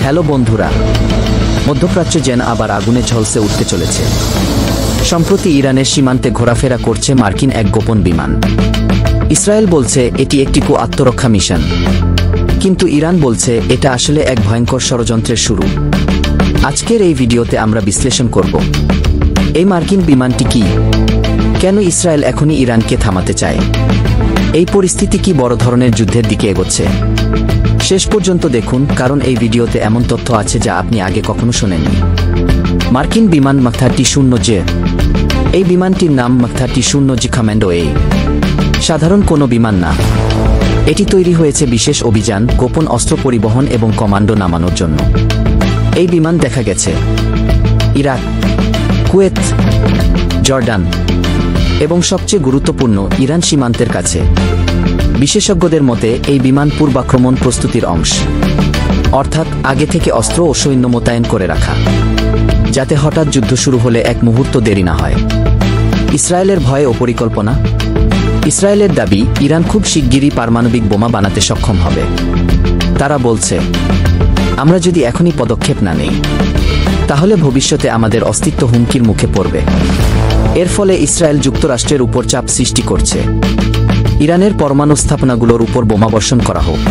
Hello বন্ধুরা, মধ্যপ্রাচ্য যেন আবার আগুনে ঝলসে উঠতে চলেছে। সম্প্রতি ইরানের সীমান্তে ঘোরাফেরা করছে মার্কিন এক গোপন বিমান। ইসরায়েল বলছে এটি একটি আত্মরক্ষা মিশন, কিন্তু ইরান বলছে এটা আসলে এক ভয়ঙ্কর ষড়যন্ত্রের শুরু। আজকের এই ভিডিওতে আমরা বিশ্লেষণ করব এই মার্কিন বিমানটি কি, কেন ইসরায়েল এখনই ইরানকে থামাতে চায়, এই পরিস্থিতি কি বড় ধরনের যুদ্ধের দিকে এগোচ্ছে। শেষ পর্যন্ত দেখুন, কারণ এই ভিডিওতে এমন তথ্য আছে যা আপনি আগে কখনো শোনেননি। মার্কিন বিমান MQ-30J। এই বিমানটির নাম MQ-30J কমান্ডো। এই সাধারণ কোনো বিমান না, এটি তৈরি হয়েছে বিশেষ অভিযান, গোপন অস্ত্র পরিবহন এবং কমান্ডো নামানোর জন্য। এই বিমান দেখা গেছে ইরাক, কুয়েত, জর্ডান এবং সবচেয়ে গুরুত্বপূর্ণ ইরান সীমান্তের কাছে। বিশেষজ্ঞদের মতে এই বিমান পূর্বাক্রমণ প্রস্তুতির অংশ, অর্থাৎ আগে থেকে অস্ত্র ও সৈন্য মোতায়েন করে রাখা, যাতে হঠাৎ যুদ্ধ শুরু হলে এক মুহূর্ত দেরি না হয়। ইসরায়েলের ভয় ও পরিকল্পনা। ইসরায়েলের দাবি, ইরান খুব শিগগিরই পারমাণবিক বোমা বানাতে সক্ষম হবে। তারা বলছে, আমরা যদি এখনই পদক্ষেপ না নেই, তাহলে ভবিষ্যতে আমাদের অস্তিত্ব হুমকির মুখে পড়বে। এর ফলে ইসরায়েল যুক্তরাষ্ট্রের উপর চাপ সৃষ্টি করছে, ইরানের পরমাণু স্থাপনাগুলোর উপর বোমাবর্ষণ করা হোক,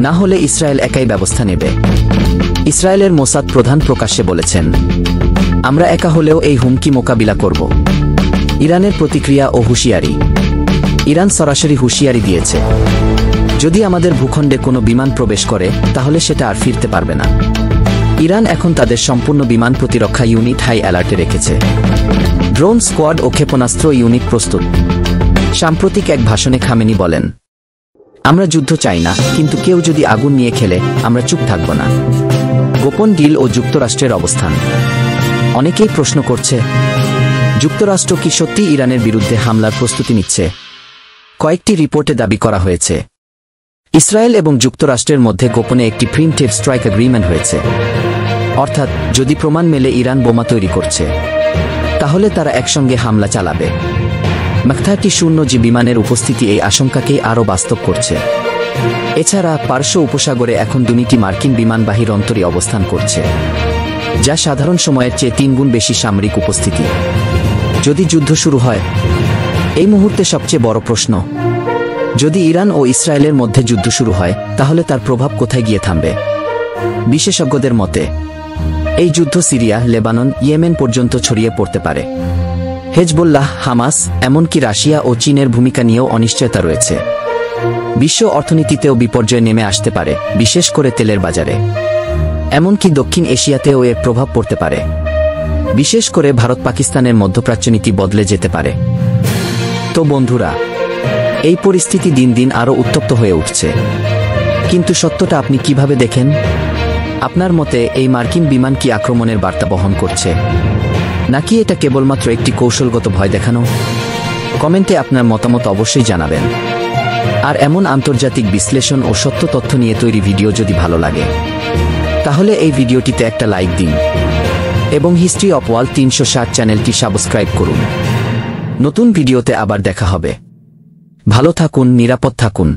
না হলে ইসরায়েল একাই ব্যবস্থা নেবে। ইসরায়েলের মোসাদ প্রধান প্রকাশ্যে বলেছেন, আমরা একা হলেও এই হুমকি মোকাবিলা করব। ইরানের প্রতিক্রিয়া ও হুঁশিয়ারি। ইরান সরাসরি হুঁশিয়ারি দিয়েছে, যদি আমাদের ভূখণ্ডে কোনো বিমান প্রবেশ করে তাহলে সেটা আর ফিরতে পারবে না। ইরান এখন তাদের সম্পূর্ণ বিমান প্রতিরক্ষা ইউনিট হাই অ্যালার্টে রেখেছে। ড্রোন স্কোয়াড ও ক্ষেপণাস্ত্র ইউনিট প্রস্তুত। সাম্প্রতিক এক ভাষণে খামেনি বলেন, আমরা যুদ্ধ চাই না, কিন্তু কেউ যদি আগুন নিয়ে খেলে আমরা চুপ থাকব না। গোপন ডিল ও যুক্তরাষ্ট্রের অবস্থান। অনেকেই প্রশ্ন করছে, যুক্তরাষ্ট্র কি সত্যি ইরানের বিরুদ্ধে হামলার প্রস্তুতি নিচ্ছে? কয়েকটি রিপোর্টে দাবি করা হয়েছে, ইসরায়েল এবং যুক্তরাষ্ট্রের মধ্যে গোপনে একটি প্রিম্পটিভ স্ট্রাইক এগ্রিমেন্ট হয়েছে। অর্থাৎ যদি প্রমাণ মেলে ইরান বোমা তৈরি করছে, তাহলে তারা একসঙ্গে হামলা চালাবে। MQ-30J বিমানের উপস্থিতি এই আশঙ্কাকেই আরও বাস্তব করছে। এছাড়া পার্শ্ব উপসাগরে এখন দুটি মার্কিন বিমানবাহী অন্তরী অবস্থান করছে, যা সাধারণ সময়ের চেয়ে 3 গুণ বেশি সামরিক উপস্থিতি। যদি যুদ্ধ শুরু হয়, এই মুহূর্তে সবচেয়ে বড় প্রশ্ন, যদি ইরান ও ইসরায়েলের মধ্যে যুদ্ধ শুরু হয় তাহলে তার প্রভাব কোথায় গিয়ে থামবে? বিশেষজ্ঞদের মতে এই যুদ্ধ সিরিয়া, লেবানন, ইয়েমেন পর্যন্ত ছড়িয়ে পড়তে পারে। হেজবুল্লাহ, হামাস, এমনকি রাশিয়া ও চীনের ভূমিকা নিয়েও অনিশ্চয়তা রয়েছে। বিশ্ব অর্থনীতিতেও বিপর্যয় নেমে আসতে পারে, বিশেষ করে তেলের বাজারে। এমনকি দক্ষিণ এশিয়াতেও এর প্রভাব পড়তে পারে। বিশেষ করে ভারত পাকিস্তানের মধ্যপ্রাচ্য নীতি বদলে যেতে পারে। তো বন্ধুরা, এই পরিস্থিতি দিন দিন আরও উত্তপ্ত হয়ে উঠছে। কিন্তু সত্যটা আপনি কিভাবে দেখেন? আপনার মতে এই মার্কিন বিমান কি আক্রমণের বার্তা বহন করছে, নাকি এটা কেবলমাত্র একটি কৌশলগত ভয় দেখানো? কমেন্টে আপনার মতামত অবশ্যই জানাবেন। আর এমন আন্তর্জাতিক বিশ্লেষণ ও সত্য তথ্য নিয়ে তৈরি ভিডিও যদি ভালো লাগে, তাহলে এই ভিডিওটিতে একটা লাইক দিন এবং হিস্ট্রি অফ ওয়ার্ল্ড 360 চ্যানেলটি সাবস্ক্রাইব করুন। নতুন ভিডিওতে আবার দেখা হবে। ভালো থাকুন, নিরাপদ থাকুন।